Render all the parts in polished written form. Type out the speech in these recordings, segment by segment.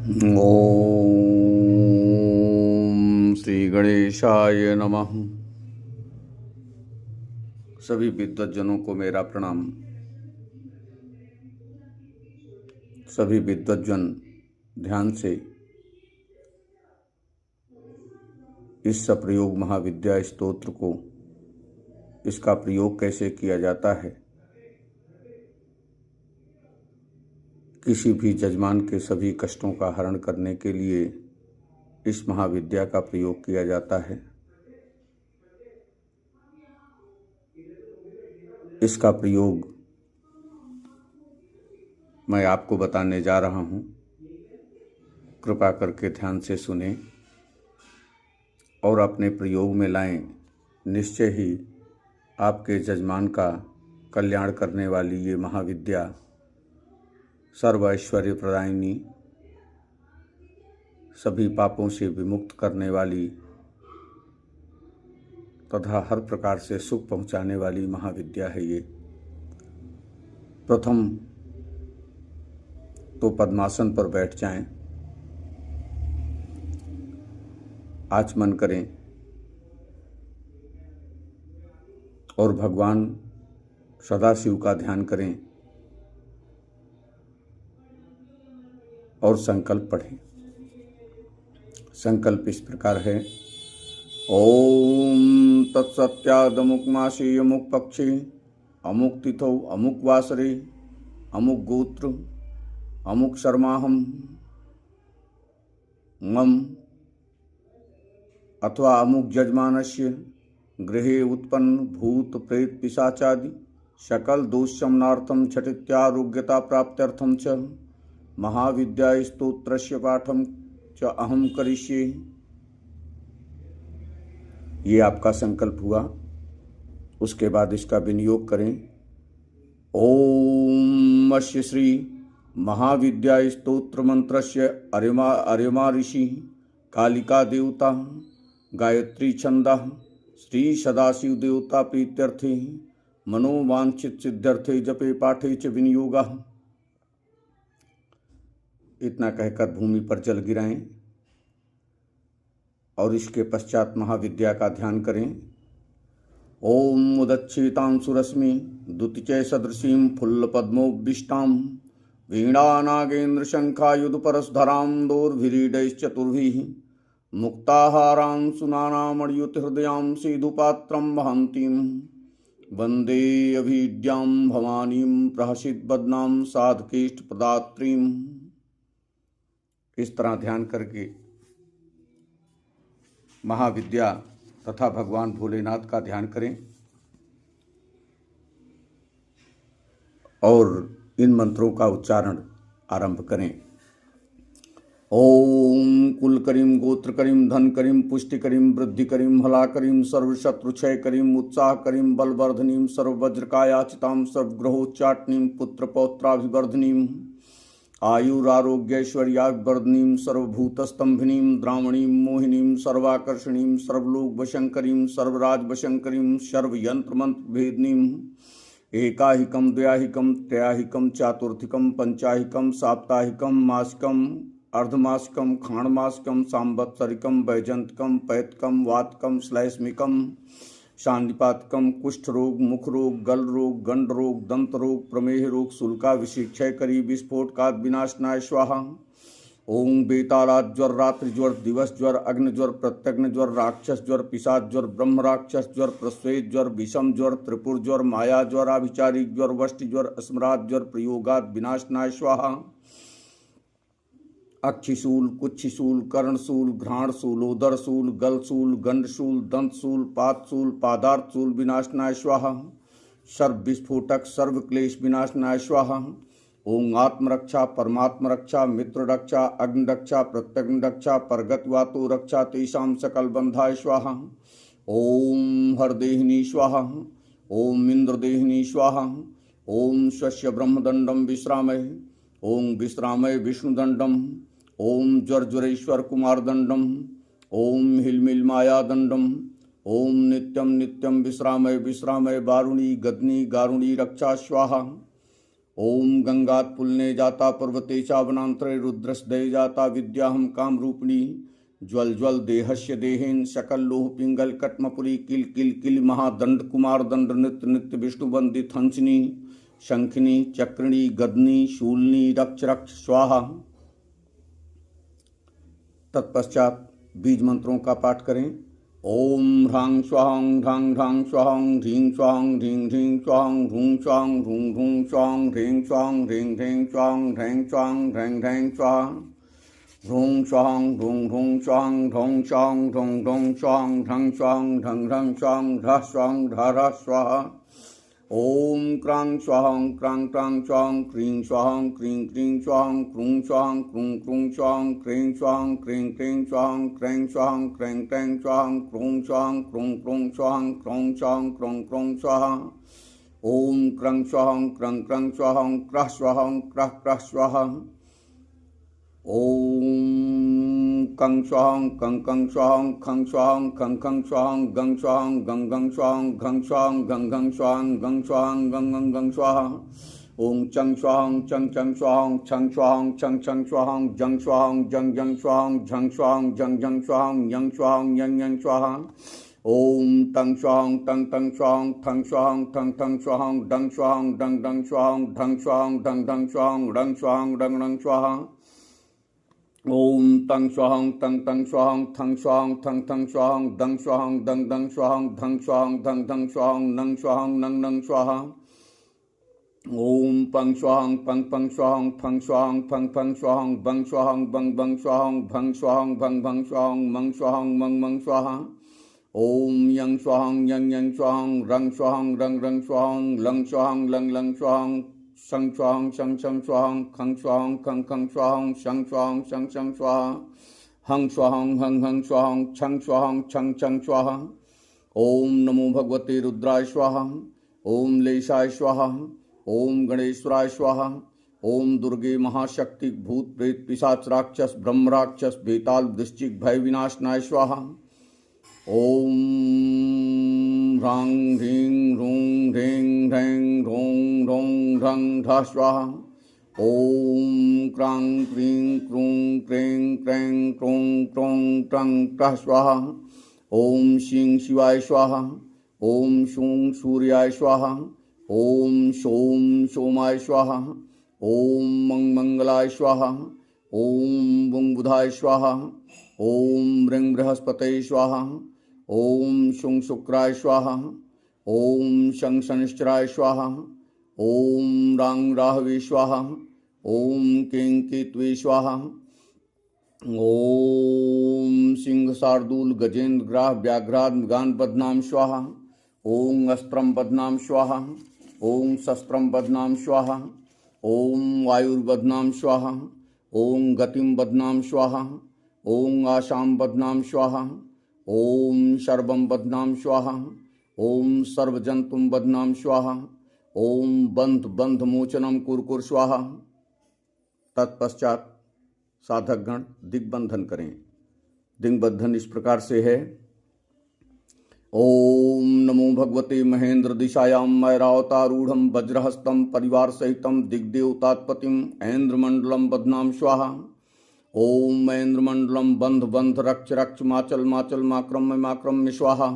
ओम श्री गणेशाय नमः। सभी विद्वज्जनों को मेरा प्रणाम। सभी विद्वज्जन ध्यान से इस सप्रयोग महाविद्या स्तोत्र को, इसका प्रयोग कैसे किया जाता है, किसी भी जजमान के सभी कष्टों का हरण करने के लिए इस महाविद्या का प्रयोग किया जाता है। इसका प्रयोग मैं आपको बताने जा रहा हूँ। कृपा करके ध्यान से सुनें और अपने प्रयोग में लाएं। निश्चय ही आपके जजमान का कल्याण करने वाली ये महाविद्या सर्व ऐश्वर्य प्रदायिनी, सभी पापों से विमुक्त करने वाली तथा हर प्रकार से सुख पहुंचाने वाली महाविद्या है ये। प्रथम तो पद्मासन पर बैठ जाएं, आचमन करें और भगवान सदाशिव का ध्यान करें और संकल्प पढ़ें। संकल्प इस प्रकार है। ओम तत्सत्याद अमुक मासी अमुक पक्षे अमुक तिथौ अमुक वासरे अमुक गोत्र अमुक शर्माहम मम अथवा अमुक जजमानस्य गृहे उत्पन्न भूत प्रेत पिशाचादि सकल दोष शमनार्थम झटित्यारोग्यता प्राप्त्यर्थम च महाविद्या स्तोत्रस्य पाठम च अहम करिष्ये। ये आपका संकल्प हुआ। उसके बाद इसका विनियोग करें। ओम अस्य श्री महाविद्या स्तोत्र मंत्रस्य अर्यमा ऋषि कालिका देवता गायत्री छंदा श्री सदाशिव देवता प्रीत्यर्थे मनोवांछित सिद्ध्यर्थे जपे पाठे च विनियोगा। इतना कहकर भूमि पर जल गिराएं और इसके पश्चात महाविद्या का ध्यान करें। ओम मुदच्छेतां सुरश्मि दुतिचय सदृशीं फुल्ल पद्मोब्बिष्टां वीणा नागेन्द्र शंखायुध परस्धरां दोर्भिरीडैश्चतुर्भिः मुक्ताहारां सुनानामणियुत हृदयां सेधुपात्रं वहन्तीं वन्दे अभीड्यां भवानीं प्रहसितबदनां साधकेष्ट प्रदात्रीं। इस तरह ध्यान करके महाविद्या तथा भगवान भोलेनाथ का ध्यान करें और इन मंत्रों का उच्चारण आरंभ करें। ओम कुलकरीं गोत्रकरीं धनकरीं पुष्टिकरीं वृद्धिकरीं हलाकरीं सर्वशत्रुक्षयकरीं उत्साहकरीं बलवर्धनीं सर्ववज्रकायाचितां सर्वग्रहोच्चाटनीं पुत्रपौत्राभिवर्धनीं आयुरारोग्यैश्वर्यावर्धनीं सर्वभूतस्तंभिनीं द्रावणीं मोहिनीं सर्वाकर्षणीं सर्वलोकवशंकरीं सर्वराजवशंकरीं सर्वयंत्रमंत्रभेदिनीं एकाहिकं द्व्याहिकं त्रयाहिकं चातुर्थिकं पंचाहिकं साप्ताहिकं मासिकं अर्धमासिकं खाणमासिकं सांवत्सरिकं वैजंतिकं पैतकं वातकं श्लैष्मिकं शांतिपातकम कुष्ठ रोग मुख रोग गल रोग गंड रोग दंत रोग प्रमेह रोग शुल्का विशिक्षय करी विस्फोटकाद विनाशनाय स्वाहा। ओम बेतालाद ज्वर रात्रि ज्वर दिवस ज्वर अग्नि ज्वर प्रत्यग्नि ज्वर राक्षस ज्वर पिशाच ज्वर ब्रह्म राक्षस ज्वर प्रश्वेत ज्वर विषम ज्वर त्रिपुर ज्वर माया ज्वर आभिचारिक ज्वर वष्टि ज्वर अस्मरात ज्वर प्रयोगाद विनाशनाय स्वाहा। अक्षिशूल कुक्षिशूल कर्णशूल घ्राणशूल उदरशूल गलशूल गंडशूल दंतशूल पादशूल पादार्थशूल विनाशनाय स्वाहा। सर्व विस्फोटक सर्व क्लेश विनाशनाय स्वाहा। ओम आत्मरक्षा परमात्म रक्षा मित्र रक्षा अग्नि रक्षा प्रत्यग्नि रक्षा परगत वातो रक्षा तेषां सकल बंधाय स्वाहा। ओम हरदेहिनी स्वाहा। ओम इंद्रदेहिनी स्वाहा। ओम स्वस्य ब्रह्मदंडम विश्रामय। ओम विश्रामय विष्णुदंडम। ओम ज्वरेश्वर कुमार दंडम। ओम हिलमिल माया दंडम। ओम नित्यम नित्यम विश्रामय विश्रामय वारुणी गदनी गारुणी रक्षा स्वाहा। ओम गंगात् पुल्ने जाता पर्वते चावनांतरे रुद्रस्दय जाता विद्याहम काम रूपिणी ज्वल ज्वल देहस्य देहेन सकल लोह पिंगल कट्मपुरी किल किल किल महादंड कुमार दंड नित्य नित्य विष्णु वंदित हंसिनी शंखिनी चक्रिणी गदनी शूलनी रक्ष रक्ष स्वाहा। तत्पश्चात बीज मंत्रों का पाठ करें। ओम ह्रां स्वाहां ह्रां ह्रां स्वाहां ह्रीं स्वाहां ह्रीं ह्रीं स्वाहां ह्रूं स्वाहां ह्रूं ह्रूं स्वाहां ह्रीं स्वाहां ह्रीं ह्रीं स्वाहां ह्रैं स्वाहां ह्रैं ह्रैं स्वाहा। ह्रूं स्वाहां ह्रूं ह्रूं स्वाहां ह्रौं स्वाहां ह्रौं ह्रौं स्वाहां ह्रं स्वाहां ह्रं ह्रं स्वाहां ह्रः स्वाहां ह्रः ह्रः स्वाहा। ओम क्रां स्वाहां क्रां क्रां स्वाहां क्रीं स्वाहां क्रीं क्रीं स्वाहां क्रूं स्वाहां क्रूं क्रूं स्वाहां क्रीं स्वाहां क्रीं क्रीं स्वाहां क्రైं स्वाहां क्రైं क्రైं स्वाहां क्रूं स्वाहां क्रूं क्रूं स्वाहां क्रों स्वाहां क्रों क्रों स्वाहा। ओम क्रं स्वाहां क्रं क्रं स्वाहां क्रः स्वाहां क्रः क्रः स्वाहा। ओम कं स्वाहां कं कं स्वाहां खं स्वाहां खं खं स्वाहां गं स्वाहां गं गं स्वाहां घं स्वाहां गं गं स्वाहां गं स्वाहां गं गं गं स्वाहा। ओम चं स्वाहां चं चं स्वाहां छं स्वाहां छं छं स्वाहां जं स्वाहां जं जं स्वाहां झं स्वाहां जं जं स्वाहां यं स्वाहां यं यं स्वाहा। ओम तं स्वाहां तं तं स्वाहां ठं स्वाहां ठं ठं स्वाहां डं स्वाहां डं डं स्वाहां ढं स्वाहां ढं ढं स्वाहां रं स्वाहां रं रं स्वाहा। ओम तं स्वाहां तं तं स्वाहां थं स्वाहां थं थं स्वाहां दं स्वाहां दं दं स्वाहां धं स्वाहां धं धं स्वाहां नं स्वाहां नं नं स्वाहा। ओम पं स्वाहां पं पं स्वाहां फं स्वाहां फं फं स्वाहां बं स्वाहां बं बं स्वाहां भं स्वाहां भं भं स्वाहां मं स्वाहां मं मं स्वाहा। ओम यं स्वाहां यं यं स्वाहां रं स्वाहां रं रं स्वाहां लं स्वाहां लं लं स्वाहां शं स्वाहां शं शं स्वाहां खं स्वाहां खं खं स्वाहां शं स्वाहां शं शं स्वाहा। हं स्वाहां हं हं स्वाहां छं स्वाहां छं छं स्वाहा। ओम नमो भगवते रुद्राय स्वाहा। ओम लेशाय स्वाहा। ओम गणेश्वराय स्वाहा। ओम दुर्गे महाशक्ति भूत प्रेत पिशाच राक्षस ब्रह्म राक्षस बेताल वृश्चिक भय विनाशनाय स्वाहा। ओम ह्रां ह्रीं ह्रूं ह्रीं ह्रैं ह्रौं ह्रौं ह्रं ह्रः स्वाहा। ओम क्रां क्रीं क्रूं क्रें क्रैं क्रों क्रों क्रं क्रः स्वाहा। ओम शिं शिवाय स्वाहा। ओम शूं सूर्याय स्वाहा। ओम सोम सोमाय स्वाहा। ओम मंग मंगलाय स्वाहा। ओम बुं बुधाय स्वाहा। ओम ह्रीं बृहस्पतये स्वाहा। ओम शुं शुक्राय स्वाहा। ओम शं शनिश्चराय स्वाहा। ओम रां राहवे स्वाहा। ओम कें केतवे स्वाहा। ओम सिंह शार्दूल गजेंद्र ग्राह व्याघ्राद मृगान बदनाम स्वाहा। ओम अस्त्रम बदनाम स्वाहा। ओम शस्त्रम बदनाम स्वाहा। ओम वायुर्बदनाम स्वाहा। ओम गतिम बदनाम स्वाहा। ओम आशाम बदनाम स्वाहा। ओम सर्वम बदनाम स्वाहा। ओम सर्वजंतुम बदनाम स्वाहा। ओम बंध बंध मोचनम कुरकुर स्वाहा। तत्पश्चात साधकगण दिग्बंधन करें। दिग्बंधन इस प्रकार से है। ओम नमो भगवते महेंद्र दिशायां मैरावतारूढ़ वज्रहस्तं परिवार सहितं दिग्देवतात्पतिं ऐन्द्रमंडलम बदनाम स्वाहा। ओम महेंद्रमंडलम बंध बंध रक्ष रक्ष माचल माचल माक्रम्य माक्रम्य स्वाहा।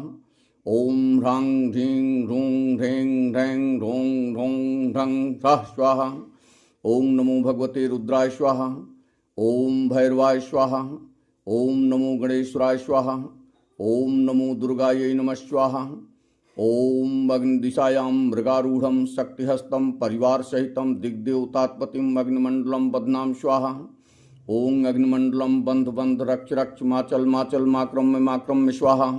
ओम ह्रां ह्रीं ह्रूं ह्रैं ह्रैं ह्रौं ह्रौं ह्रं ह्रः स्वाहा। ओम नमो भगवते रुद्राय स्वाहा। ओम भैरवाय स्वाहा। ओम नमो गणेश्वराय स्वाहा। ओम नमो दुर्गायै नमः स्वाहा। ओम अग्निदिशायां मृगारूढ़ं शक्तिहस्तं परिवार सहितं दिग्देवतात्पतिं अग्निमंडलं बदनाम स्वाहा। ओम अग्निमंडलम बंध बंध रक्ष रक्ष माचल माचल माक्रम्य माक्रम्य स्वाहा।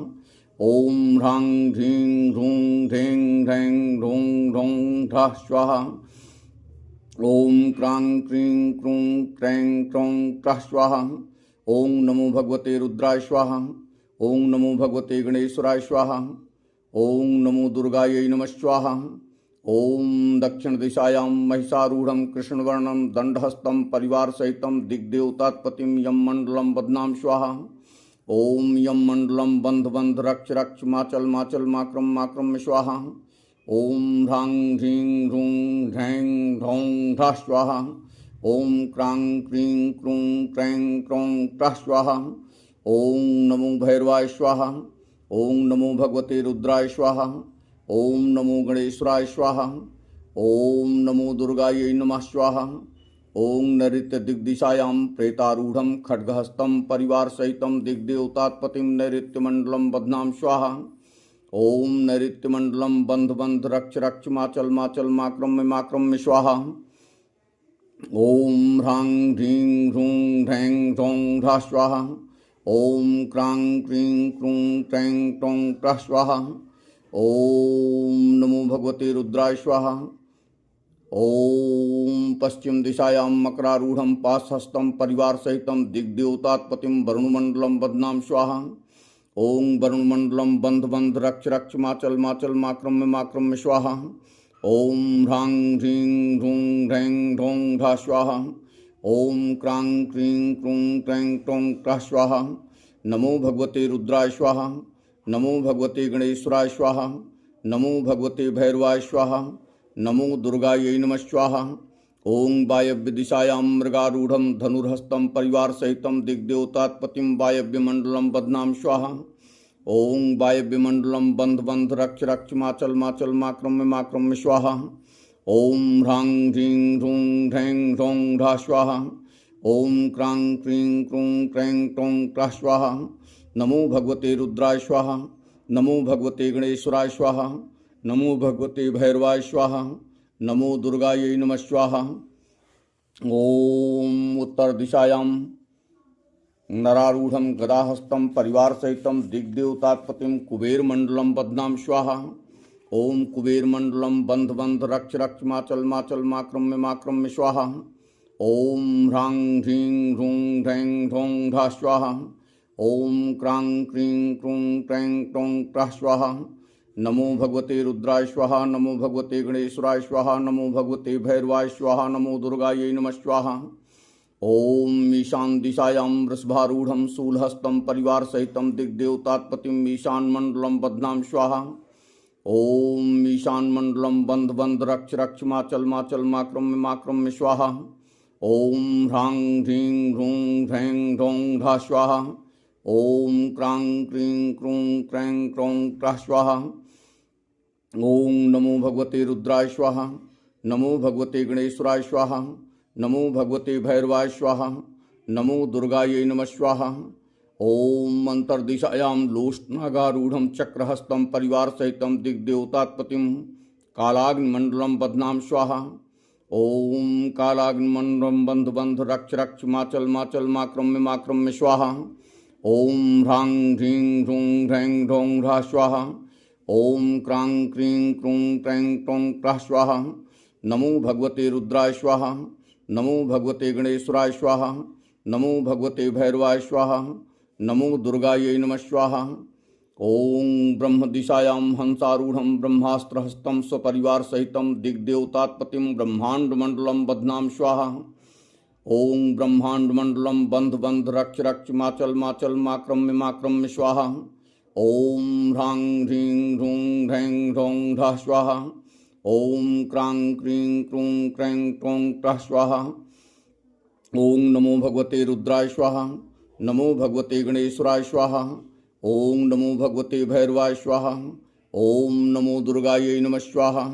ओम ह्रां ह्रीं ह्रूं ह्रैं ह्रैं ह्रौं ह्रौं ह्रः स्वाहा। ओम क्रां क्रीं क्रूं क्रैं क्रों क्रः स्वाहा। ओम नमो भगवते रुद्राय स्वाहा। ओम नमो भगवते गणेश्वराय स्वाहा। ओम नमो दुर्गायै नमः स्वाहा। ओम दक्षिण दिशायां महिषारूढ़ं कृष्णवर्णं दंडहस्तं परिवार सहितं दिग्देवतात्पतिं यम मंडलं बदनाम स्वाहा। ओम यम मंडलम बंध बंध रक्ष रक्ष माचल माचल माक्रम माक्रम स्वाहा। ओम ह्रां ह्रीं ह्रूं ह्रैं ह्रौं ह्रः स्वाहा। ओम क्रां क्रीं क्रूं क्रैं क्रौं क्रः स्वाहा। ओम नमो भैरवाय स्वाहा। ओम नमो भगवते रुद्राय स्वाहा। ओम नमो गणेश्वराय स्वाहा। ओम नमो दुर्गायै नमः स्वाहा। ओम नैऋत्य दिग्दिशायां प्रेतारूढ़ं खड्गहस्तं परिवार सहितं दिग्देवतात्पतिं नैऋत्यमण्डलं बध्नां स्वाहा। ओम नैऋत्यमण्डलं बंध बंध रक्ष रक्ष माचल माचल माक्रम्य स्वाहा। ओम ह्रां ह्रीं ह्रूं ह्रैं ह्रौं ह्रः स्वाहा। ओम क्रां क्रीं क्रूं क्रैं क्रौं क्रः स्वाहा। ओम नमो भगवते रुद्राय स्वाहा। ओम पश्चिम दिशायां मकरारूढ़ं पाशहस्तं परिवार सहितं दिग्देवतात्पतिं वरुणमण्डलं बध्नां स्वाहा। ओम वरुणमण्डलं बंध बंध रक्ष रक्ष माचल माचल माक्रम्य स्वाहा। ओम ह्रां ह्रीं ह्रूं ह्रैं ह्रौं ह्रः स्वाहा। ओम क्रां क्रीं क्रूं क्रैं क्रौं क्रः स्वाहा। नमो भगवते रुद्राय स्वाहा। नमो भगवते गणेश्वराय स्वाहा। नमो भगवते भैरवाय स्वाहा। नमो दुर्गायै नमः स्वाहा। ओम वायव्य दिशायां मृगारूढ़ं धनुर्हस्तं परिवार सहितं दिग्देवतात्पतिं वायव्यमण्डलं बध्नां स्वाहा। ओम वायव्यमण्डलं बंध बंध रक्ष रक्ष माचल माचल माक्रम्य स्वाहा। ओम ह्रां ह्रीं ह्रूं ह्रैं ह्रौं ह्रः स्वाहा। ओम क्रां क्रीं क्रूं क्रैं क्रौं क्रः स्वाहा। नमो भगवते रुद्राय स्वाहा। नमो भगवते गणेश्वराय स्वाहा। नमो भगवते भैरवाय स्वाहा। नमो दुर्गायै नमः स्वाहा। ओम उत्तर दिशायां नरारूढ़ं गदाहस्तं परिवार सहितं दिग्देवतात्पतिं कुबेरमण्डलं बध्नां स्वाहा। ओम कुबेरमण्डलं बंध बंध रक्ष रक्ष माचल माचल माक्रम्य स्वाहा। ओम ह्रां ह्रीं ह्रूं ह्रैं ह्रौं ह्रः स्वाहा। ओम क्रां क्रीं क्रूं क्रैं क्रौं क्रः स्वाहा। नमो भगवते रुद्राय स्वाहा। नमो भगवते गणेश्वराय स्वाहा। नमो भगवते भैरवाय स्वाहा। नमो दुर्गायै नमः स्वाहा। ओम ईशान दिशायां वृषभारूढ़ं शूलहस्तं परिवार सहितं दिग्देवतात्पतिं ईशानमण्डलं बध्नां स्वाहा। ओम ईशानमण्डलं बंध बंध रक्ष रक्ष माचल माचल माक्रम्य स्वाहा। ओम ह्रां ह्रीं ह्रूं ह्रैं ह्रौं ह्रः स्वाहा। ओम क्रां क्रीं क्रूं क्रैं क्रौं क्रः स्वाहा। ओम नमो भगवते रुद्राय स्वाहा। नमो भगवते गणेश्वराय स्वाहा। नमो भगवते भैरवाय स्वाहा। नमो दुर्गायै नमः स्वाहा। ओम अंतर्दिशायां लोष्टनागारूढ़ं चक्रहस्तं परिवार सहितं दिग्देवतात्पतिं कालाग्निमण्डलं बध्नां स्वाहा। ओम कालाग्निमण्डलं बंध बंध रक्ष रक्ष माचल माचल माक्रम्य स्वाहा। ओम ह्रां ह्रीं ह्रूं ह्रैं ह्रौं ह्रः स्वाहा। ओम क्रां क्रीं क्रूं क्रैं क्रौं क्रः स्वाहा। नमो भगवते रुद्राय स्वाहा। नमो भगवते गणेश्वराय स्वाहा। नमो भगवते भैरवाय स्वाहा। नमो दुर्गायै नमः स्वाहा। ओम ब्रह्म दिशायां हंसारूढ़ं ब्रह्मास्त्रहस्तं स्वपरिवार सहितं दिग्देवतात्पतिं ब्रह्माण्डमण्डलं बध्नां स्वाहा। ओम ब्रह्माण्डमण्डलं बंध बंध रक्ष रक्ष माचल माचल माक्रम्य स्वाहा। ओम ह्रां ह्रीं ह्रूं ह्रैं ह्रौं ह्रः स्वाहा। ओम क्रां क्रीं क्रूं क्रैं क्रौं क्रः स्वाहा। ओम नमो भगवते रुद्राय स्वाहा। नमो भगवते गणेश्वराय स्वाहा। ओम नमो भगवते भैरवाय स्वाहा। ओम नमो दुर्गायै नमः स्वाहा।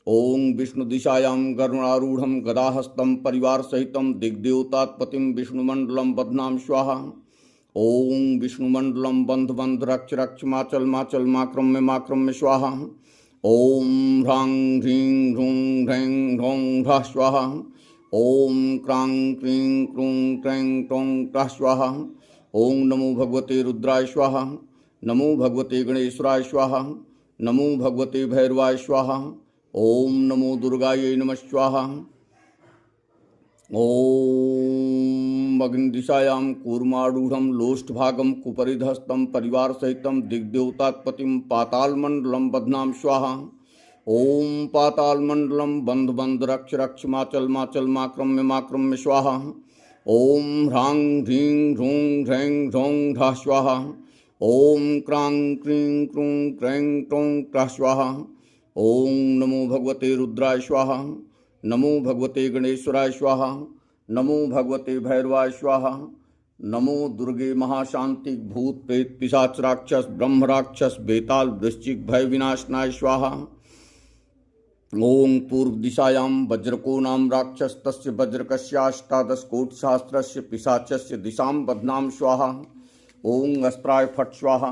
ओम विष्णु दिशायां गरुणारूढ़ं गदाहस्तं परिवार सहितं दिग्देवतात्पतिं विष्णुमण्डलं बध्नां स्वाहा। ओम विष्णुमण्डलं बंध बंध रक्ष रक्ष माचल माचल माक्रम्य स्वाहा। ओम ह्रां ह्रीं ह्रूं ह्रैं ह्रौं ह्रः स्वाहा। ओम क्रां क्रीं क्रूं क्रैं क्रौं क्रः स्वाहा। ओम नमो भगवते रुद्राय स्वाहा। नमो भगवते गणेश्वराय स्वाहा। नमो भगवते भैरवाय स्वाहा। ओम नमो दुर्गायै नमः स्वाहा। ओम अग्निदिशायां कूर्मारूढ़ं लोष्टभागं कुपरिधस्तं परिवार सहितं दिग्देवतात्पतिं पातालमण्डलं बध्नां स्वाहा। ओम पातालमण्डलं बंध बंध रक्ष रक्ष माचल माचल माक्रम्य स्वाहा। ओम ह्रां ह्रीं ह्रूं ह्रैं ह्रौं ह्रः स्वाहा। ओम क्रां क्रीं क्रूं क्रैं क्रौं क्रः स्वाहा। ओम नमो भगवते रुद्राय स्वाहा, नमो भगवते गणेश्वराय स्वाहा, नमो भगवते भैरवाय स्वाहा, नमो दुर्गे महाशांति भूत प्रेत पिशाच राक्षस ब्रह्म राक्षस बेताल वृश्चिक भय विनाशनाय स्वाहा। ओं पूर्व दिशायां वज्रको नाम राक्षस तस्य वज्रकस्याष्टादश कोटि सहस्रस्य पिशाचस्य दिशां बध्नां स्वाहा। ओं अस्त्राय फट स्वाहा,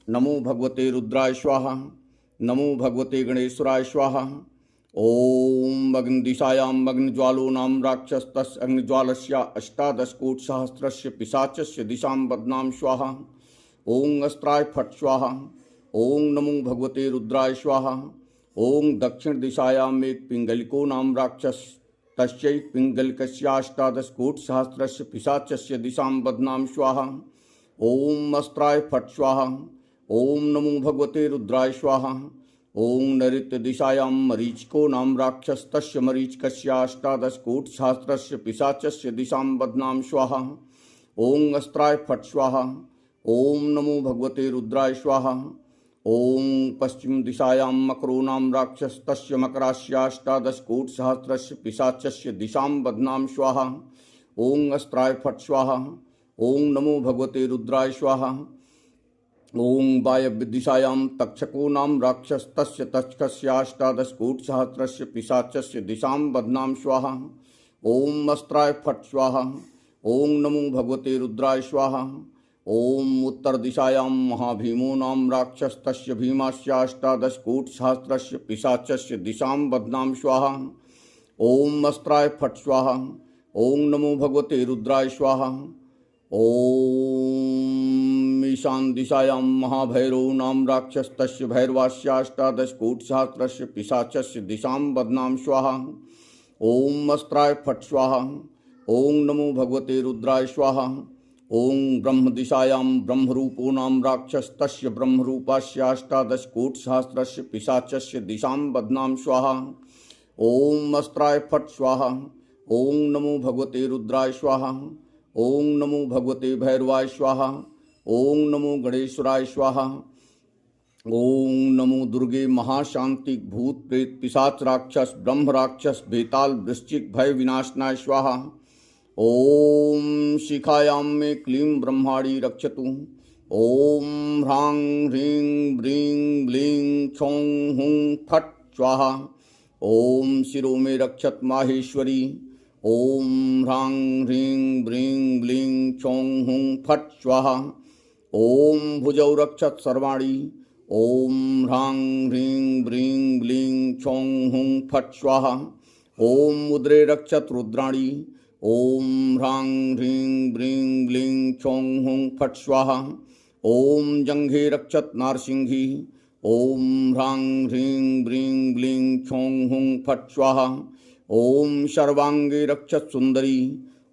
नमो भगवते रुद्राय स्वाहा, नमो भगवते गणेश्वराय स्वाहा। ओं अग्निदिशायां अग्निज्वालो नाम राक्षस तस्य अग्निज्वालस्य अष्टादश कोटि सहस्रस्य पिशाचस्य दिशां बध्नां स्वाहा। ओं अस्त्राय फट स्वाहा। ओं नमो भगवते रुद्राय स्वाहा। ओं दक्षिण दिशायां एक पिंगलिको नाम राक्षस तस्यै पिंगलिकस्याष्टादश कोटि सहस्रस्य पिशाचस्य दिशां बध्नां स्वाहा। ओं अस्त्राय फट स्वाहा। ओं नमो भगवते रुद्राय स्वाहा। ओं नैऋत्य दिशायां मरीचिको नाम राक्षस तस्य मरीचिकस्याष्टादश कोटि सहस्रस्य पिशाचस्य दिशां बध्नां स्वाहा। ओं अस्त्राय फट स्वाहा। ओं नमो भगवते रुद्राय स्वाहा। ओं पश्चिम दिशायां मकरो नाम राक्षस तस्य मकरास्याष्टादश कोटि सहस्रस्य पिशाचस्य दिशां बध्नां स्वाहा। ओं अस्त्राय फट स्वाहा। ओं नमो भगवते रुद्राय स्वाहा। ओं वायव्य दिशायां तक्षको नाम राक्षस तस्य तक्षकस्याष्टादश कोटि सहस्रस्य पिशाचस्य दिशां बध्नां स्वाहा। ओं अस्त्राय फट स्वाहा। ओं नमो भगवते रुद्राय स्वाहा। ओं उत्तर दिशायां महाभीमो नाम राक्षस तस्य भीमास्याष्टादश कोटि सहस्रस्य पिशाचस्य दिशां बध्नां स्वाहा। ओं अस्त्राय फट स्वाहा। ओं नमो भगवते रुद्राय स्वाहा। ओं ईशान दिशायां महाभैरव नाम राक्षस तस्य भैरवास्याष्टादश कोटि सहस्रस्य पिशाचस्य दिशां बध्नां स्वाहा। ओं अस्त्राय फट स्वाहा। ओं नमो भगवते रुद्राय स्वाहा। ओं ब्रह्म दिशायां ब्रह्मरूपो नाम राक्षस तस्य ब्रह्मरूपस्याष्टादश कोटि सहस्रस्य पिशाचस्य दिशां बध्नां स्वाहा। ओं अस्त्राय फट स्वाहा। ओं नमो भगवते रुद्राय स्वाहा। ओं नमो भगवते भैरवाय स्वाहा। ओं नमो गणेश्वराय स्वाहा। ओं नमो दुर्गे महाशांति भूत प्रेत पिशाच राक्षस ब्रह्म राक्षस बेताल वृश्चिक भय विनाशनाय स्वाहा। ओम शिखायां मे क्लीं ब्रह्माणी रक्षतु। ओम ह्रां ह्रीं ब्रीं ब्लीं छौं हुं फट स्वाहा। ओम शिरो में रक्षत माहेश्वरी। ओम ह्रां ह्रीं ब्रीं ब्लीं छौं हुं फट स्वाहा। ओम भुजौ रक्षत सर्वाणी। ओम ह्रां ह्रीं ब्रीं ब्लीं छौं हुं फट स्वाहा। ओम उदरे रक्षत रुद्राणी। ओम ह्रां ह्रीं ब्रीं ब्लीं छौं हुं फट स्वाहा। ओम जंघे रक्षत नारसिंही। ओम ह्रां ह्रीं ब्रीं ब्लीं छौं हुं फट स्वाहा। ओम सर्वांगे रक्षत सुंदरी।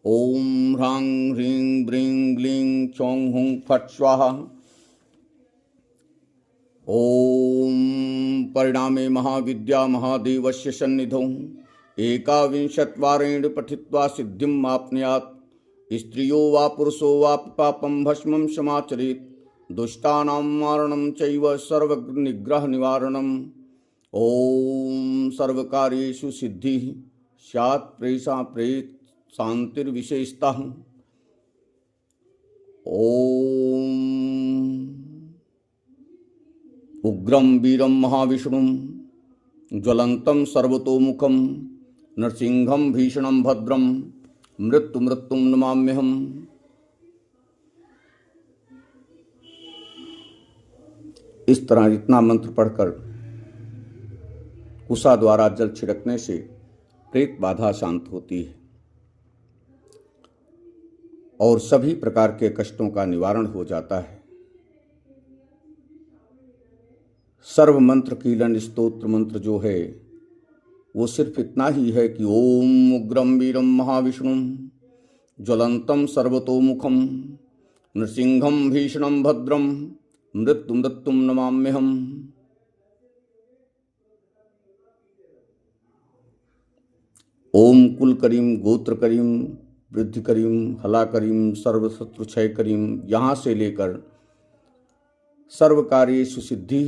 ओम ह्रां ह्रीं ब्रीं ब्लीं छौं हुं फट स्वाहा। ओम परिणामे महाविद्या महादेवस्य सन्निधौ एकाविंशत्वारेण पठित्वा सिद्धिम् आप्नुयात्। स्त्रियो वा पुरुषो वा पापं भस्मं समाचरेत्। दुष्टानां मारणं चैव सर्वनिग्रह निवारणम्। ओम सर्वकार्येषु सिद्धिः स्यात् प्रेषा प्रेत शांतिर्विशेषतः। ओम उग्रं वीरं महाविष्णुं ज्वलन्तं सर्वतोमुखं नरसिंहं भीषणं भद्रं मृत्युं नमाम्यहम्। इस तरह इतना मंत्र पढ़कर कुशा द्वारा जल छिड़कने से प्रेत बाधा शांत होती है और सभी प्रकार के कष्टों का निवारण हो जाता है। सर्व मंत्र कीलन स्तोत्र मंत्र जो है वो सिर्फ इतना ही है कि ओम उग्रम वीरम महाविष्णुं ज्वलंतं सर्वतोमुखं नृसिंहं भीषणं भद्रं मृत्युं नमाम्यहम्। ओम कुल करीम गोत्र करीम वृद्धि करीम हला करीम सर्वशत्रु क्षय करीम, यहाँ से लेकर सर्व कार्येषु सिद्धि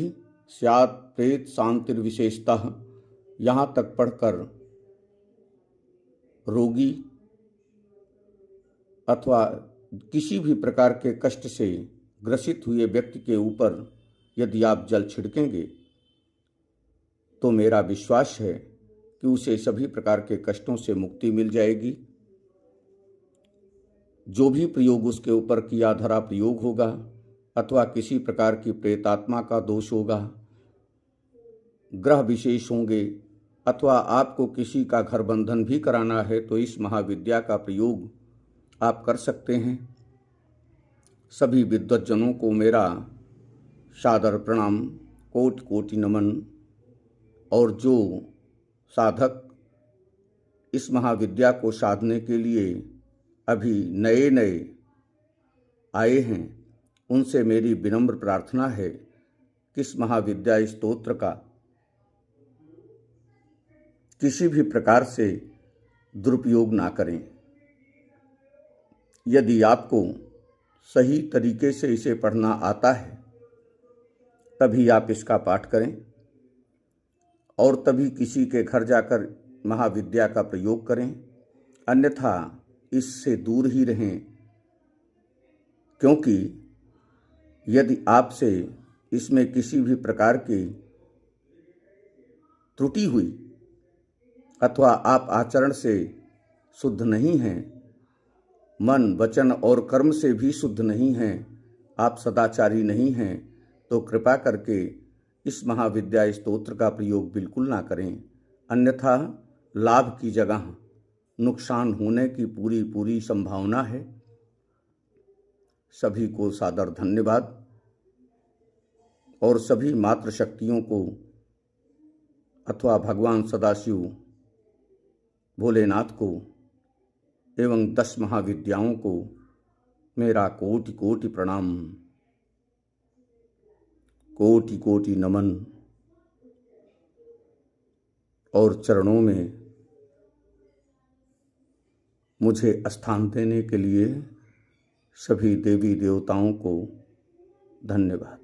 स्यात् प्रेत शांतिर्विशेषतः। यहाँ तक पढ़कर रोगी अथवा किसी भी प्रकार के कष्ट से ग्रसित हुए व्यक्ति के ऊपर यदि आप जल छिड़केंगे तो मेरा विश्वास है कि उसे सभी प्रकार के कष्टों से मुक्ति मिल जाएगी। जो भी प्रयोग उसके ऊपर किया धरा प्रयोग होगा अथवा किसी प्रकार की प्रेतात्मा का दोष होगा, ग्रह विशेष होंगे अथवा आपको किसी का घर बंधन भी कराना है तो इस महाविद्या का प्रयोग आप कर सकते हैं। सभी विद्वज्जनों को मेरा सादर प्रणाम, कोटि कोटि नमन। और जो साधक इस महाविद्या को साधने के लिए अभी नए नए आए हैं उनसे मेरी विनम्र प्रार्थना है कि इस महाविद्या स्तोत्र का किसी भी प्रकार से दुरुपयोग ना करें। यदि आपको सही तरीके से इसे पढ़ना आता है तभी आप इसका पाठ करें और तभी किसी के घर जाकर महाविद्या का प्रयोग करें, अन्यथा इससे दूर ही रहें। क्योंकि यदि आपसे इसमें किसी भी प्रकार की त्रुटि हुई अथवा आप आचरण से शुद्ध नहीं हैं, मन वचन और कर्म से भी शुद्ध नहीं हैं, आप सदाचारी नहीं हैं, तो कृपा करके इस महाविद्या स्तोत्र का प्रयोग बिल्कुल ना करें, अन्यथा लाभ की जगह नुकसान होने की पूरी संभावना है। सभी को सादर धन्यवाद और सभी मातृशक्तियों को अथवा भगवान सदाशिव भोलेनाथ को एवं 10 महाविद्याओं को मेरा कोटि कोटि प्रणाम, कोटि कोटि नमन। और चरणों में मुझे स्थान देने के लिए सभी देवी देवताओं को धन्यवाद।